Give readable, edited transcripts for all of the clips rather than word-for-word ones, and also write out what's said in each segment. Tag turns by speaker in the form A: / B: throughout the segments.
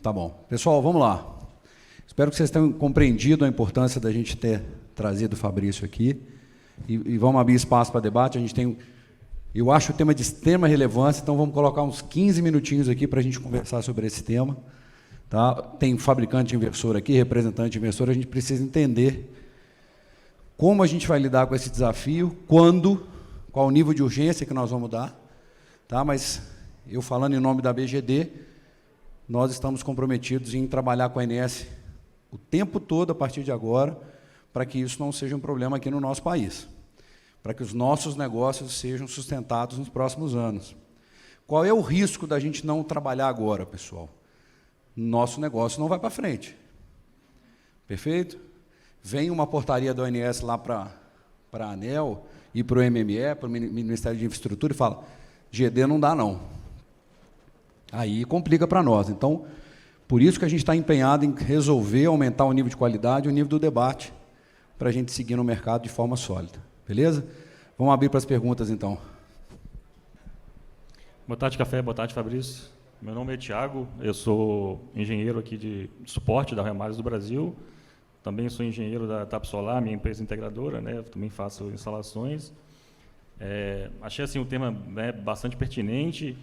A: Tá bom. Pessoal, vamos lá. Espero que vocês tenham compreendido a importância da gente ter trazido o Fabrício aqui. E vamos abrir espaço para debate. A gente tem, eu acho o tema de extrema relevância, então vamos colocar uns 15 minutinhos aqui para a gente conversar sobre esse tema. Tá? Tem fabricante inversor aqui, representante inversor, a gente precisa entender como a gente vai lidar com esse desafio, quando, qual o nível de urgência que nós vamos dar. Tá? Mas, eu falando em nome da BGD, nós estamos comprometidos em trabalhar com a ANS o tempo todo, a partir de agora, para que isso não seja um problema aqui no nosso país, para que os nossos negócios sejam sustentados nos próximos anos. Qual é o risco da gente não trabalhar agora, pessoal? Nosso negócio não vai para frente. Perfeito? Vem uma portaria da ONS lá para a ANEEL e para o MME, para o Ministério de Infraestrutura, e fala, GD não dá, não. Aí complica para nós. Então, por isso que a gente está empenhado em resolver, aumentar o nível de qualidade, o nível do debate, para a gente seguir no mercado de forma sólida. Beleza? Vamos abrir para as perguntas, então.
B: Boa tarde, Café. Boa tarde, Fabrício. Meu nome é Thiago, eu sou engenheiro aqui de suporte da Remares do Brasil. Também sou engenheiro da TAP Solar, minha empresa integradora, né? Eu também faço instalações. Achei assim, um tema bastante pertinente.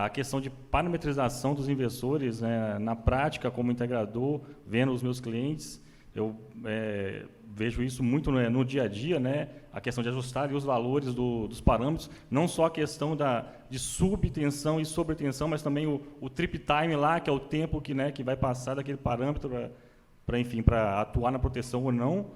B: A questão de parametrização dos inversores, né, na prática, como integrador, vendo os meus clientes, eu vejo isso muito no dia a dia, né, a questão de ajustar os valores dos parâmetros, não só a questão de subtensão e sobretensão, mas também o trip time lá, que é o tempo que vai passar daquele parâmetro para atuar na proteção ou não.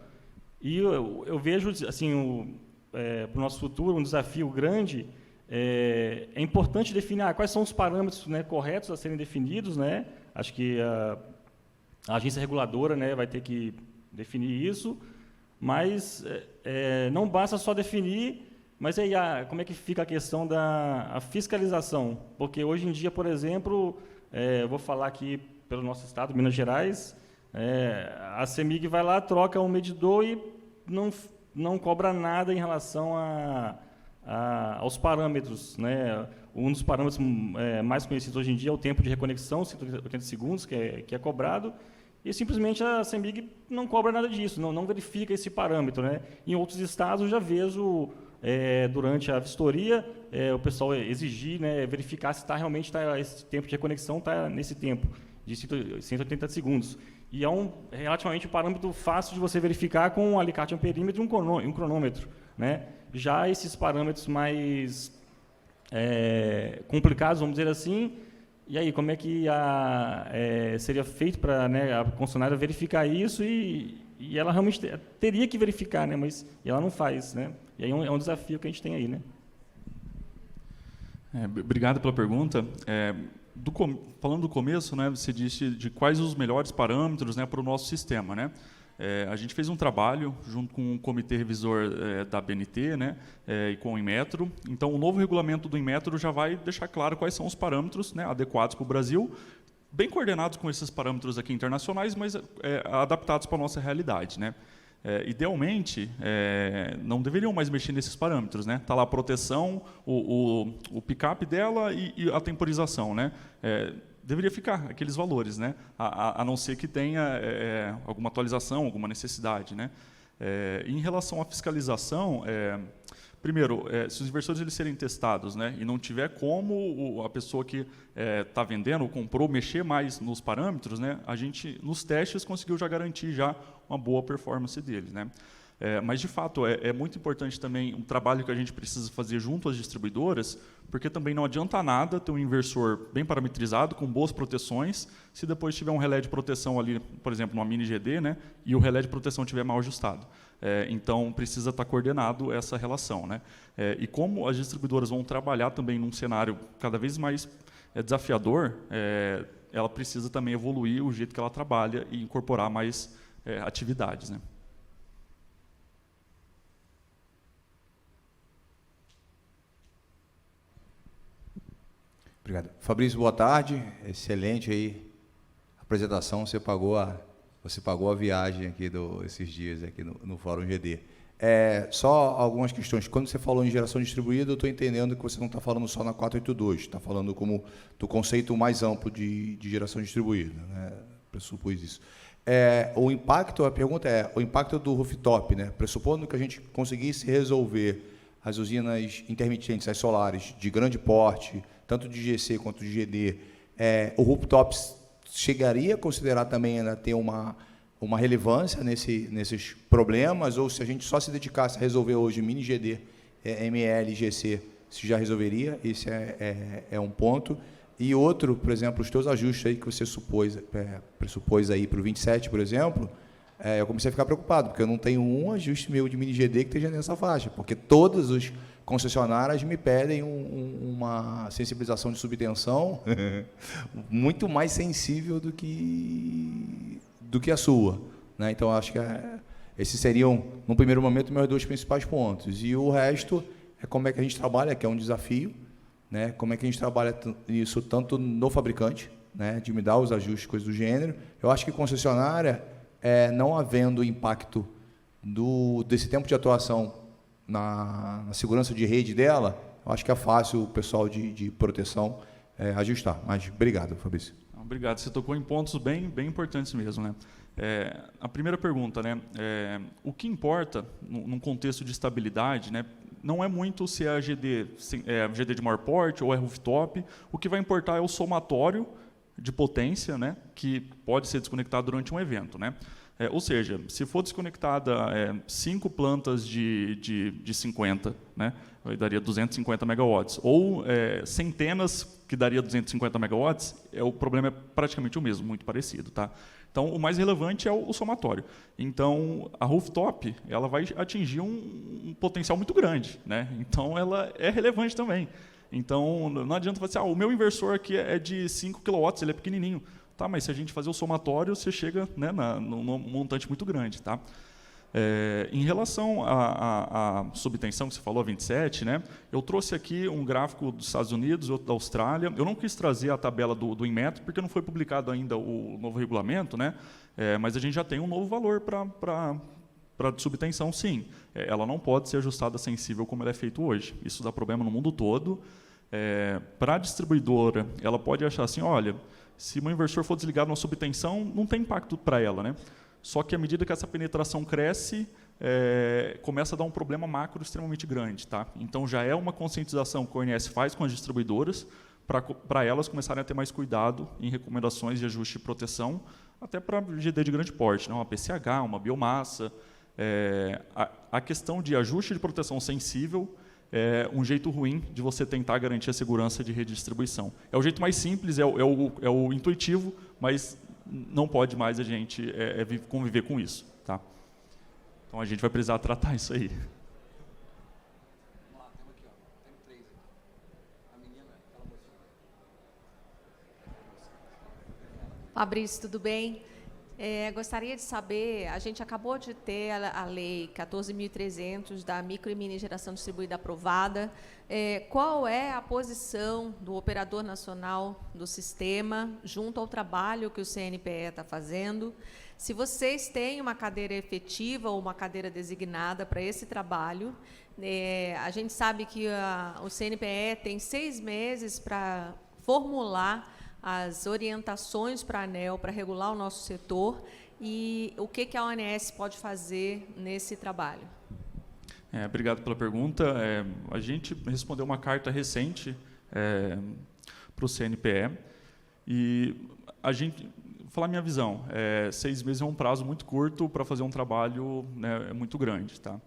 B: E eu vejo assim, para o nosso futuro, um desafio grande. É importante definir quais são os parâmetros, né, corretos a serem definidos, né? Acho que a agência reguladora, né, vai ter que definir isso, mas não basta só definir, mas aí como é que fica a questão da fiscalização? Porque hoje em dia, por exemplo, vou falar aqui pelo nosso estado, Minas Gerais, a CEMIG vai lá, troca um medidor e não cobra nada em relação aos parâmetros, né? Um dos parâmetros mais conhecidos hoje em dia é o tempo de reconexão, 180 segundos, que é cobrado, e simplesmente a CEMIG não cobra nada disso, não verifica esse parâmetro, né? Em outros estados, eu já vejo, durante a vistoria, o pessoal exigir, né, verificar se realmente esse tempo de reconexão está nesse tempo, de 180 segundos. E é relativamente um parâmetro fácil de você verificar com um alicate amperímetro e um cronômetro, né? Já esses parâmetros mais complicados, vamos dizer assim, e aí, como é que seria feito para, né, a concessionária verificar isso e ela realmente teria que verificar, né, mas ela não faz, né? E aí é um desafio que a gente tem aí, né?
C: Obrigado pela pergunta. Falando do começo, né, você disse de quais os melhores parâmetros, né, para o nosso sistema, né? A gente fez um trabalho junto com o comitê revisor da BNT, né, e com o Inmetro. Então, o novo regulamento do Inmetro já vai deixar claro quais são os parâmetros, né, adequados para o Brasil, bem coordenados com esses parâmetros aqui internacionais, mas adaptados para a nossa realidade, né? Idealmente, não deveriam mais mexer nesses parâmetros, né? Está lá a proteção, o pick-up dela e a temporização, né? Deveria ficar aqueles valores, né? A não ser que tenha alguma atualização, alguma necessidade, né? Em relação à fiscalização, primeiro, se os inversores eles serem testados, né, e não tiver como a pessoa que está vendendo ou comprou mexer mais nos parâmetros, né, a gente, nos testes, conseguiu já garantir já uma boa performance dele, né? Mas, de fato, é muito importante também um trabalho que a gente precisa fazer junto às distribuidoras, porque também não adianta nada ter um inversor bem parametrizado, com boas proteções, se depois tiver um relé de proteção ali, por exemplo, numa mini GD, né, e o relé de proteção estiver mal ajustado. Então, precisa estar coordenado essa relação, né? E como as distribuidoras vão trabalhar também num cenário cada vez mais desafiador, ela precisa também evoluir o jeito que ela trabalha e incorporar mais atividades, né?
D: Obrigado. Fabrício, boa tarde. Excelente aí a apresentação. Você pagou a viagem aqui esses dias aqui no Fórum GD. Só algumas questões. Quando você falou em geração distribuída, eu estou entendendo que você não está falando só na 482, está falando como do conceito mais amplo de geração distribuída, né? Pressupus isso. O impacto, a pergunta é, o impacto do rooftop, né? Pressupondo que a gente conseguisse resolver as usinas intermitentes, as solares, de grande porte, tanto de GC quanto de GD, o rooftop chegaria a considerar também ainda ter uma relevância nesses problemas, ou se a gente só se dedicasse a resolver hoje mini GD, ML, GC, se já resolveria? Esse é um ponto. E outro, por exemplo, os teus ajustes aí que você pressupôs aí para o 27, por exemplo, eu comecei a ficar preocupado, porque eu não tenho um ajuste meu de mini GD que esteja nessa faixa, porque todas as concessionárias me pedem uma sensibilização de subtensão muito mais sensível do que a sua, né? Então, acho que esses seriam, no primeiro momento, meus 2 principais pontos. E o resto é como é que a gente trabalha, que é um desafio, né? Como é que a gente trabalha isso tanto no fabricante, né? De me dar os ajustes, coisas do gênero. Eu acho que concessionária, não havendo impacto desse tempo de atuação na segurança de rede dela, eu acho que é fácil o pessoal de proteção ajustar. Mas obrigado, Fabrício.
C: Obrigado. Você tocou em pontos bem importantes mesmo, né? A primeira pergunta, né? O que importa num contexto de estabilidade, né? Não é muito se é a GD de maior porte ou é rooftop. O que vai importar é o somatório de potência, né? Que pode ser desconectado durante um evento, né? Ou seja, se for desconectada 5 plantas de 50, né? Aí daria 250 megawatts, ou centenas que daria 250 megawatts, o problema é praticamente o mesmo, muito parecido, tá? Então, o mais relevante é o somatório. Então, a rooftop, ela vai atingir um potencial muito grande, né? Então, ela é relevante também. Então, não adianta falar assim, o meu inversor aqui é de 5 kW, ele é pequenininho. Tá, mas se a gente fazer o somatório, você chega, né, num montante muito grande, tá? Em relação à subtensão que você falou, a 27, né, eu trouxe aqui um gráfico dos Estados Unidos, outro da Austrália. Eu não quis trazer a tabela do Inmetro, porque não foi publicado ainda o novo regulamento, né, mas a gente já tem um novo valor para subtensão, sim. Ela não pode ser ajustada sensível como ela é feito hoje. Isso dá problema no mundo todo. Para a distribuidora, ela pode achar assim, olha, se o inversor for desligado na subtensão, não tem impacto para ela, né? Só que à medida que essa penetração cresce, começa a dar um problema macro extremamente grande, tá? Então já é uma conscientização que o ONS faz com as distribuidoras para elas começarem a ter mais cuidado em recomendações de ajuste de proteção, até para GD de grande porte, né? Uma PCH, uma biomassa. A questão de ajuste de proteção sensível é um jeito ruim de você tentar garantir a segurança de rede de distribuição. É o jeito mais simples, é o intuitivo, mas não pode mais a gente conviver com isso, tá? Então a gente vai precisar tratar isso aí.
E: Fabrício, tudo bem? Gostaria de saber, a gente acabou de ter a lei 14.300 da micro e mini geração distribuída aprovada. Qual é a posição do operador nacional do sistema junto ao trabalho que o CNPE está fazendo? Se vocês têm uma cadeira efetiva ou uma cadeira designada para esse trabalho, a gente sabe que o CNPE tem 6 meses para formular as orientações para a ANEEL para regular o nosso setor e o que a ONS pode fazer nesse trabalho.
C: Obrigado pela pergunta. A gente respondeu uma carta recente para o CNPE e a gente, vou falar minha visão, 6 meses é um prazo muito curto para fazer um trabalho, né, muito grande, tá?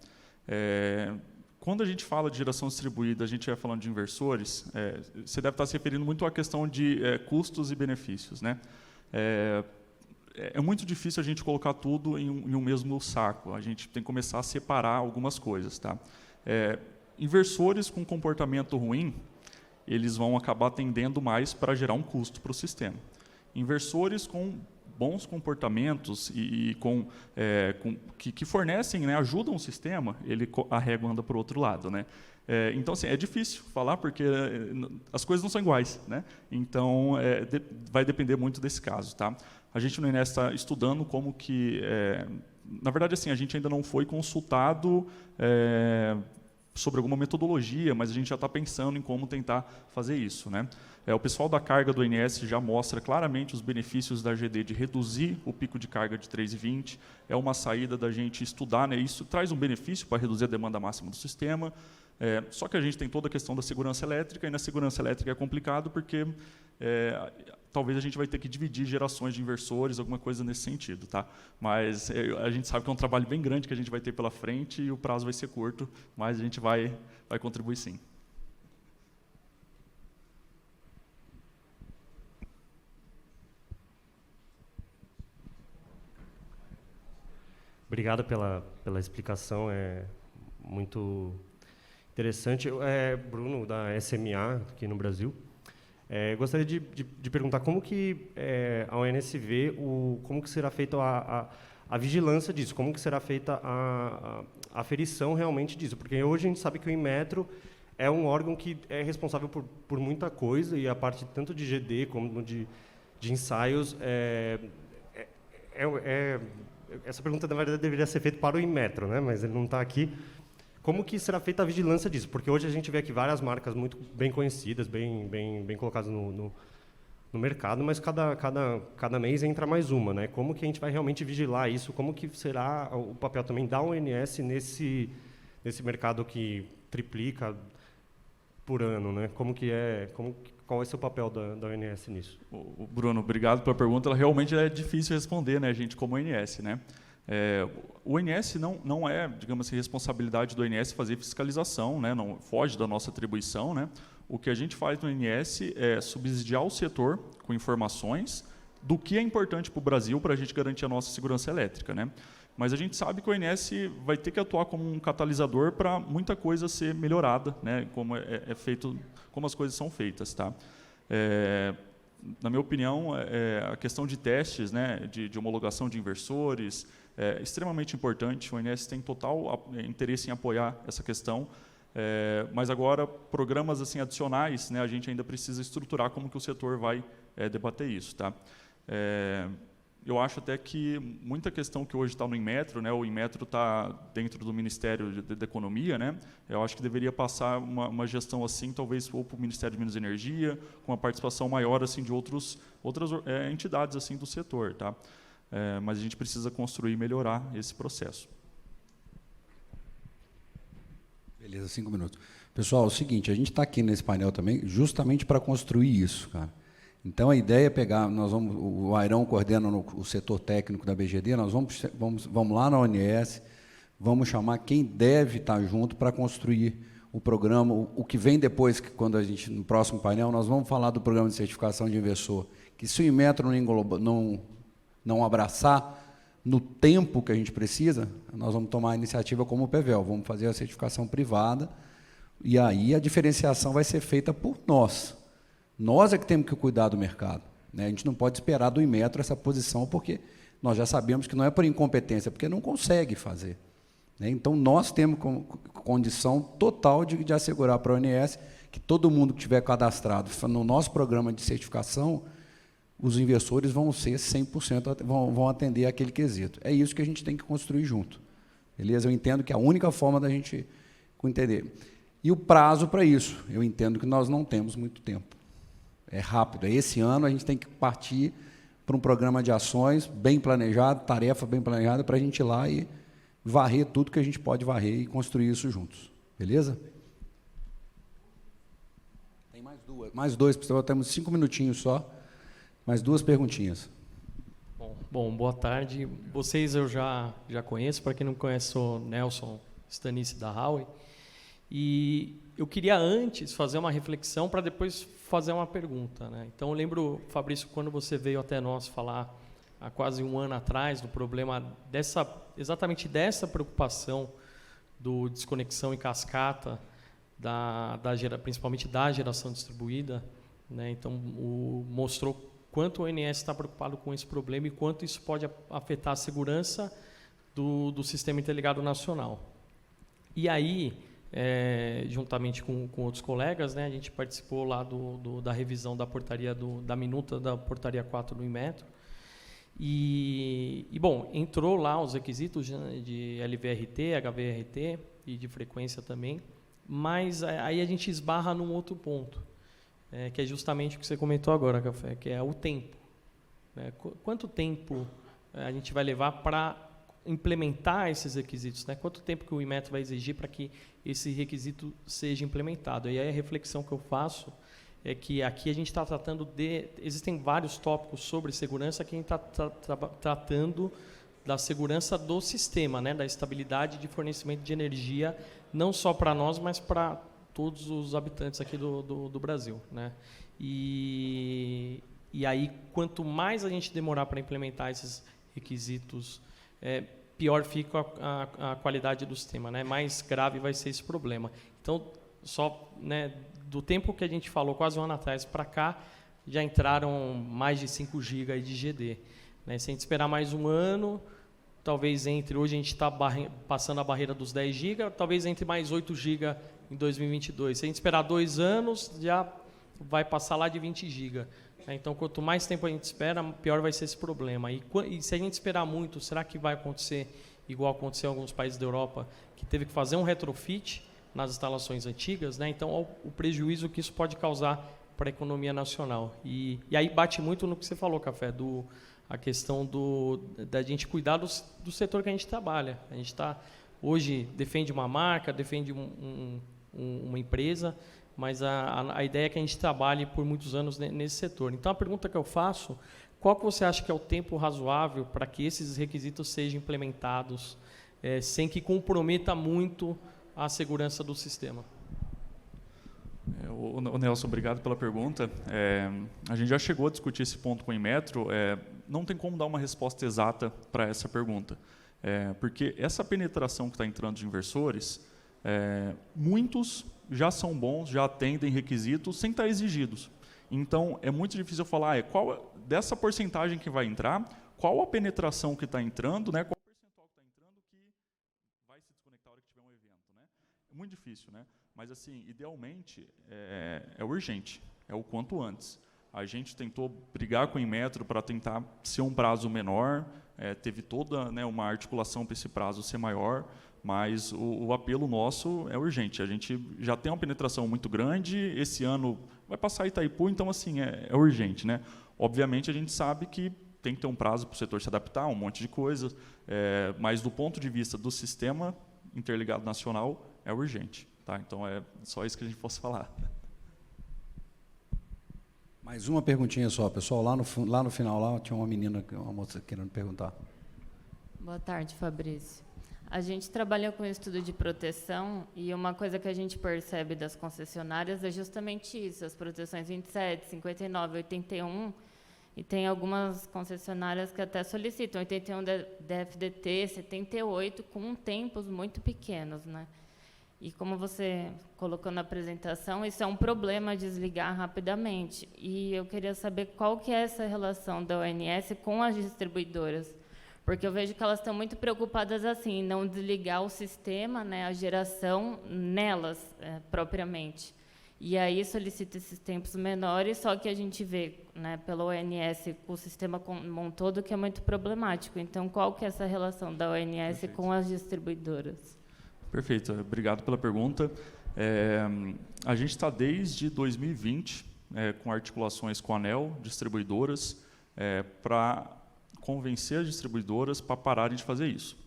C: Quando a gente fala de geração distribuída, a gente vai falando de inversores, você deve estar se referindo muito à questão de custos e benefícios, né? É muito difícil a gente colocar tudo em um mesmo saco. A gente tem que começar a separar algumas coisas, tá? Inversores com comportamento ruim, eles vão acabar tendendo mais para gerar um custo para o sistema. Inversores com bons comportamentos que fornecem, né, ajudam o sistema, a régua anda para o outro lado, né? Então, assim, é difícil falar porque as coisas não são iguais, né? Então, vai depender muito desse caso, tá? A gente no INES está estudando como que na verdade, assim, a gente ainda não foi consultado sobre alguma metodologia, mas a gente já está pensando em como tentar fazer isso, né? O pessoal da carga do ONS já mostra claramente os benefícios da GD de reduzir o pico de carga de 3,20. É uma saída da gente estudar, né? Isso traz um benefício para reduzir a demanda máxima do sistema. Só que a gente tem toda a questão da segurança elétrica, e na segurança elétrica é complicado porque talvez a gente vai ter que dividir gerações de inversores, alguma coisa nesse sentido, tá? Mas a gente sabe que é um trabalho bem grande que a gente vai ter pela frente e o prazo vai ser curto, mas a gente vai contribuir sim.
F: Obrigado pela explicação, é muito interessante. Bruno, da SMA, aqui no Brasil. Gostaria de perguntar como que a ONS vê como que será feita a vigilância disso, como que será feita a aferição realmente disso, porque hoje a gente sabe que o Inmetro é um órgão que é responsável por muita coisa, e a parte tanto de GD como de ensaios essa pergunta, na verdade, deveria ser feita para o Inmetro, né? Mas ele não está aqui. Como que será feita a vigilância disso? Porque hoje a gente vê aqui várias marcas muito bem conhecidas, bem colocadas no mercado, mas cada mês entra mais uma, né? Como que a gente vai realmente vigilar isso? Como que será o papel também da ONS nesse mercado que triplica por ano, né? Qual vai ser o papel da ONS nisso?
C: Bruno, obrigado pela pergunta. Ela realmente é difícil responder, né, gente, como ONS, né? O ONS não é, digamos assim, responsabilidade do ONS fazer fiscalização, né? Não foge da nossa atribuição, né? O que a gente faz no ONS é subsidiar o setor com informações do que é importante para o Brasil para a gente garantir a nossa segurança elétrica, né? Mas a gente sabe que o ONS vai ter que atuar como um catalisador para muita coisa ser melhorada, né? Como feito, como as coisas são feitas, tá? Na minha opinião, a questão de testes, né, de homologação de inversores é extremamente importante. O ONS tem total interesse em apoiar essa questão, mas agora programas assim adicionais, né, a gente ainda precisa estruturar como que o setor vai debater isso, tá? Eu acho até que muita questão que hoje está no Inmetro, né, o Inmetro está dentro do Ministério da Economia, né, eu acho que deveria passar uma gestão assim, talvez ou para o Ministério de Minas e Energia, com a participação maior assim de outras entidades assim do setor, tá? Mas a gente precisa construir e melhorar esse processo.
A: Beleza, 5 minutos. Pessoal, é o seguinte, a gente está aqui nesse painel também justamente para construir isso, cara. Então, a ideia é pegar, o Airão coordena o setor técnico da BGD, nós vamos lá na ONS, vamos chamar quem deve estar junto para construir o programa, o que vem depois, quando a gente, no próximo painel, nós vamos falar do programa de certificação de inversor, que se o Inmetro não abraçar no tempo que a gente precisa, nós vamos tomar a iniciativa como o PVEL, vamos fazer a certificação privada, e aí a diferenciação vai ser feita por nós. Nós é que temos que cuidar do mercado, né? A gente não pode esperar do Inmetro essa posição, porque nós já sabemos que não é por incompetência, porque não consegue fazer, né? Então, nós temos condição total de assegurar para a ONS que todo mundo que tiver cadastrado no nosso programa de certificação, os inversores vão ser 100%, vão atender aquele quesito. É isso que a gente tem que construir junto. Beleza? Eu entendo que é a única forma da gente entender. E o prazo para isso, eu entendo que nós não temos muito tempo. É rápido. Esse ano a gente tem que partir para um programa de ações bem planejado, tarefa bem planejada, para a gente ir lá e varrer tudo que a gente pode varrer e construir isso juntos. Beleza? Tem mais dois, temos 5 minutinhos só. Mais 2 perguntinhas.
G: Bom, boa tarde. Vocês eu já conheço, para quem não conhece, sou Nelson Stanice da Huawei. E eu queria antes fazer uma reflexão para depois fazer uma pergunta, né? Então, eu lembro, Fabrício, quando você veio até nós falar há quase 1 ano atrás do problema exatamente dessa preocupação do desconexão em cascata, principalmente da geração distribuída, né? Então, mostrou quanto o ONS está preocupado com esse problema e quanto isso pode afetar a segurança do Sistema Interligado Nacional. E aí, juntamente com outros colegas, né, a gente participou lá da revisão da portaria, da minuta da portaria 4 do Inmetro, Bom, entrou lá os requisitos de LVRT, HVRT e de frequência também, mas aí a gente esbarra num outro ponto, que é justamente o que você comentou agora, Café, que é o tempo. Quanto tempo a gente vai levar para implementar esses requisitos? Quanto tempo que o Inmetro vai exigir para que esse requisito seja implementado? E aí a reflexão que eu faço é que aqui a gente está tratando existem vários tópicos sobre segurança que a gente está tratando da segurança do sistema, da estabilidade de fornecimento de energia, não só para nós, mas para todos os habitantes aqui do Brasil. E aí, quanto mais a gente demorar para implementar esses requisitos, pior fica a qualidade do sistema, mais grave vai ser esse problema. Então, só do tempo que a gente falou, quase um ano atrás para cá, já entraram mais de 5 GB de GD. Se a gente esperar mais um ano, talvez entre, hoje a gente está passando a barreira dos 10 GB, talvez entre mais 8 GB em 2022. Se a gente esperar 2 anos, já vai passar lá de 20 GB. Então, quanto mais tempo a gente espera, pior vai ser esse problema. E se a gente esperar muito, será que vai acontecer igual aconteceu em alguns países da Europa, que teve que fazer um retrofit nas instalações antigas? Então, o prejuízo que isso pode causar para a economia nacional. E aí bate muito no que você falou, Café, a questão da gente cuidar do setor que a gente trabalha. A gente hoje defende uma marca, defende uma empresa, mas a ideia é que a gente trabalhe por muitos anos nesse setor. Então, a pergunta que eu faço, qual que você acha que é o tempo razoável para que esses requisitos sejam implementados sem que comprometa muito a segurança do sistema?
C: Nelson, obrigado pela pergunta. A gente já chegou a discutir esse ponto com o Inmetro. Não tem como dar uma resposta exata para essa pergunta, porque essa penetração que está entrando de inversores, muitos já são bons, já atendem requisitos sem estar exigidos. Então, é muito difícil falar dessa porcentagem que vai entrar, qual a penetração que está entrando, qual o percentual que está entrando que vai se desconectar na hora que tiver um evento. É muito difícil, mas, assim, idealmente, é urgente, é o quanto antes. A gente tentou brigar com o Inmetro para tentar ser um prazo menor, teve toda uma articulação para esse prazo ser maior, mas o apelo nosso é urgente. A gente já tem uma penetração muito grande, esse ano vai passar Itaipu, então, assim, é urgente. Obviamente, a gente sabe que tem que ter um prazo para o setor se adaptar, um monte de coisas, mas, do ponto de vista do sistema interligado nacional, é urgente. Então, é só isso que a gente possa falar.
A: Mais uma perguntinha só, pessoal. Lá no final, lá tinha uma moça querendo perguntar.
H: Boa tarde, Fabrício. A gente trabalha com estudo de proteção e uma coisa que a gente percebe das concessionárias é justamente isso, as proteções 27, 59, 81, e tem algumas concessionárias que até solicitam 81 DFDT, 78, com tempos muito pequenos, E como você colocou na apresentação, isso é um problema desligar rapidamente. E eu queria saber qual que é essa relação da ONS com as distribuidoras, porque eu vejo que elas estão muito preocupadas assim, em não desligar o sistema, a geração nelas propriamente. E aí solicita esses tempos menores, só que a gente vê, pela ONS, o sistema como um todo, que é muito problemático. Então, qual que é essa relação da ONS
C: Perfeito.
H: Com as distribuidoras?
C: Perfeito, obrigado pela pergunta. A gente está desde 2020 com articulações com a ANEEL, distribuidoras, para convencer as distribuidoras para pararem de fazer isso.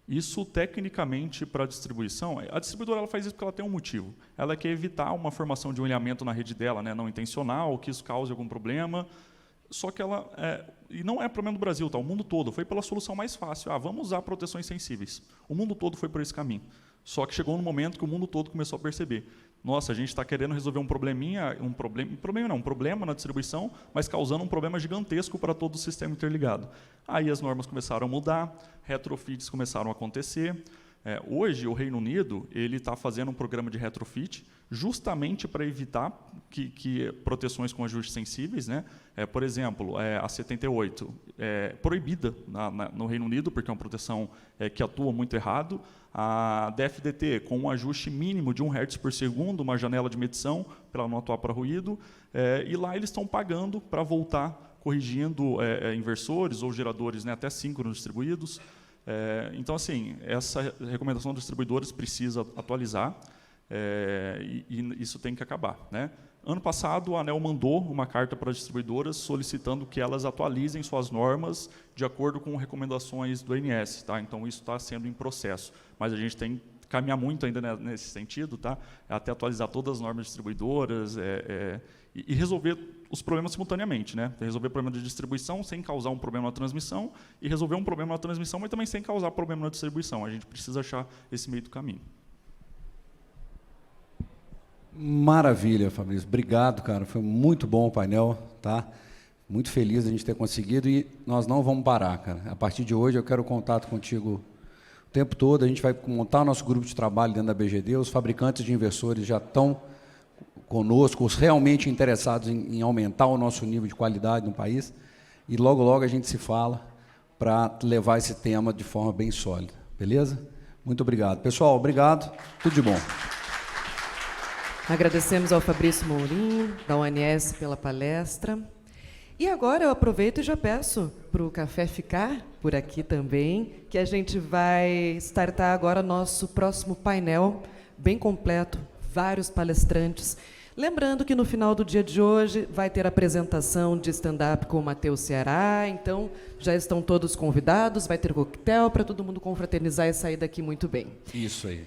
C: Isso, tecnicamente, para a distribuição, a distribuidora ela faz isso porque ela tem um motivo. Ela quer evitar uma formação de um ilhamento na rede dela, não intencional, que isso cause algum problema. Só que ela... e não é problema do Brasil, o mundo todo. Foi pela solução mais fácil. Vamos usar proteções sensíveis. O mundo todo foi por esse caminho. Só que chegou no momento que o mundo todo começou a perceber. Nossa, a gente está querendo resolver um problema na distribuição, mas causando um problema gigantesco para todo o sistema interligado. Aí as normas começaram a mudar, retrofits começaram a acontecer. Hoje, o Reino Unido está fazendo um programa de retrofit justamente para evitar que proteções com ajustes sensíveis, por exemplo, a 78 é proibida no Reino Unido, porque é uma proteção que atua muito errado. A DFDT, com um ajuste mínimo de 1 Hz por segundo, uma janela de medição, para ela não atuar para ruído, e lá eles estão pagando para voltar corrigindo inversores ou geradores, né, até síncronos distribuídos. Então, assim, essa recomendação dos distribuidores precisa atualizar, e isso tem que acabar, né? Ano passado, a ANEEL mandou uma carta para as distribuidoras solicitando que elas atualizem suas normas de acordo com recomendações do ANS. Tá? Então, isso está sendo em processo. Mas a gente tem que caminhar muito ainda nesse sentido, tá? Até atualizar todas as normas distribuidoras e resolver os problemas simultaneamente. Né? Resolver o problema de distribuição sem causar um problema na transmissão e resolver um problema na transmissão, mas também sem causar problema na distribuição. A gente precisa achar esse meio do caminho.
A: Maravilha, Fabrício. Obrigado, cara. Foi muito bom o painel, tá? Muito feliz de a gente ter conseguido e nós não vamos parar, cara. A partir de hoje eu quero contato contigo o tempo todo. A gente vai montar o nosso grupo de trabalho dentro da BGD. Os fabricantes de inversores já estão conosco, os realmente interessados em aumentar o nosso nível de qualidade no país. E logo, logo a gente se fala para levar esse tema de forma bem sólida. Beleza? Muito obrigado. Pessoal, obrigado. Tudo de bom.
I: Agradecemos ao Fabrício Mourinho, da ONS, pela palestra. E agora eu aproveito e já peço para o café ficar por aqui também, que a gente vai startar agora nosso próximo painel, bem completo, vários palestrantes. Lembrando que no final do dia de hoje vai ter apresentação de stand-up com o Matheus Ceará, então já estão todos convidados, vai ter coquetel para todo mundo confraternizar e sair daqui muito bem.
A: Isso aí.